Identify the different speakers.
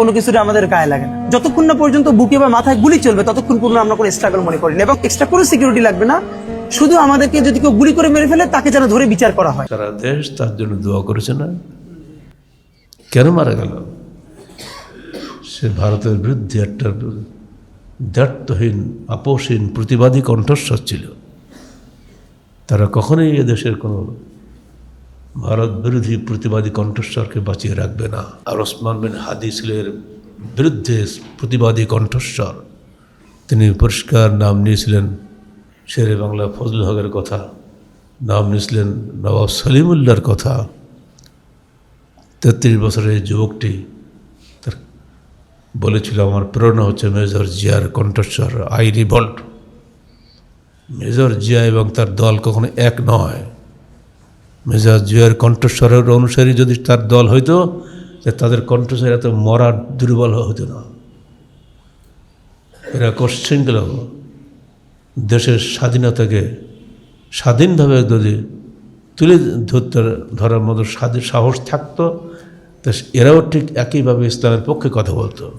Speaker 1: কোনো কিছুটা আমাদের গায়ে লাগে না। যতক্ষণ না পর্যন্ত বুকে বা মাথায় গুলি চলবে ততক্ষণ পর্যন্ত আমরা কোনো স্ট্রাগল মনে করি না, এবং এক্সট্রা কোনো সিকিউরিটি লাগবে না। শুধু আমাদেরকে যদি কেউ গুলি করে মেরে ফেলে তাকে যেন ধরে বিচার করা হয়।
Speaker 2: সারা দেশ তার জন্য দোয়া করেছে না? কেন মারা গেল? সে ভারতের বিরুদ্ধে একটা দ্ব্যর্থহীন আপোষহীন প্রতিবাদী কণ্ঠস্বর ছিল। তারা কখনোই এদেশের কোনো ভারত বিরোধী প্রতিবাদী কণ্ঠস্বরকে বাঁচিয়ে রাখবে না। আর ওসমান বিন হাদি ছিলেন বিরুদ্ধে প্রতিবাদী কণ্ঠস্বর। তিনি পরিষ্কার নাম নিয়েছিলেন শেরে বাংলা ফজলুল হকের কথা, নাম নিয়েছিলেন নবাব সলিমুল্লাহর কথা। 33 বছরের এই যুবকটি তার বলেছিল, আমার প্রেরণা হচ্ছে মেজর জিয়ার কণ্ঠস্বর, আই রিভল্ট। মেজর জিয়া এবং তার দল কখনো এক নয়। মেজর জিয়ার কণ্ঠস্বরের অনুসারী যদি তার দল হইতো, তাদের কণ্ঠস্বর এত মরার দুর্বল হতো না। এরা কোশ্চেন গেল দেশের স্বাধীনতাকে স্বাধীনভাবে যদি তুলে ধরার মতো সাহস থাকতো, তা এরাও ঠিক একইভাবে ইসলামের পক্ষে কথা বলতো।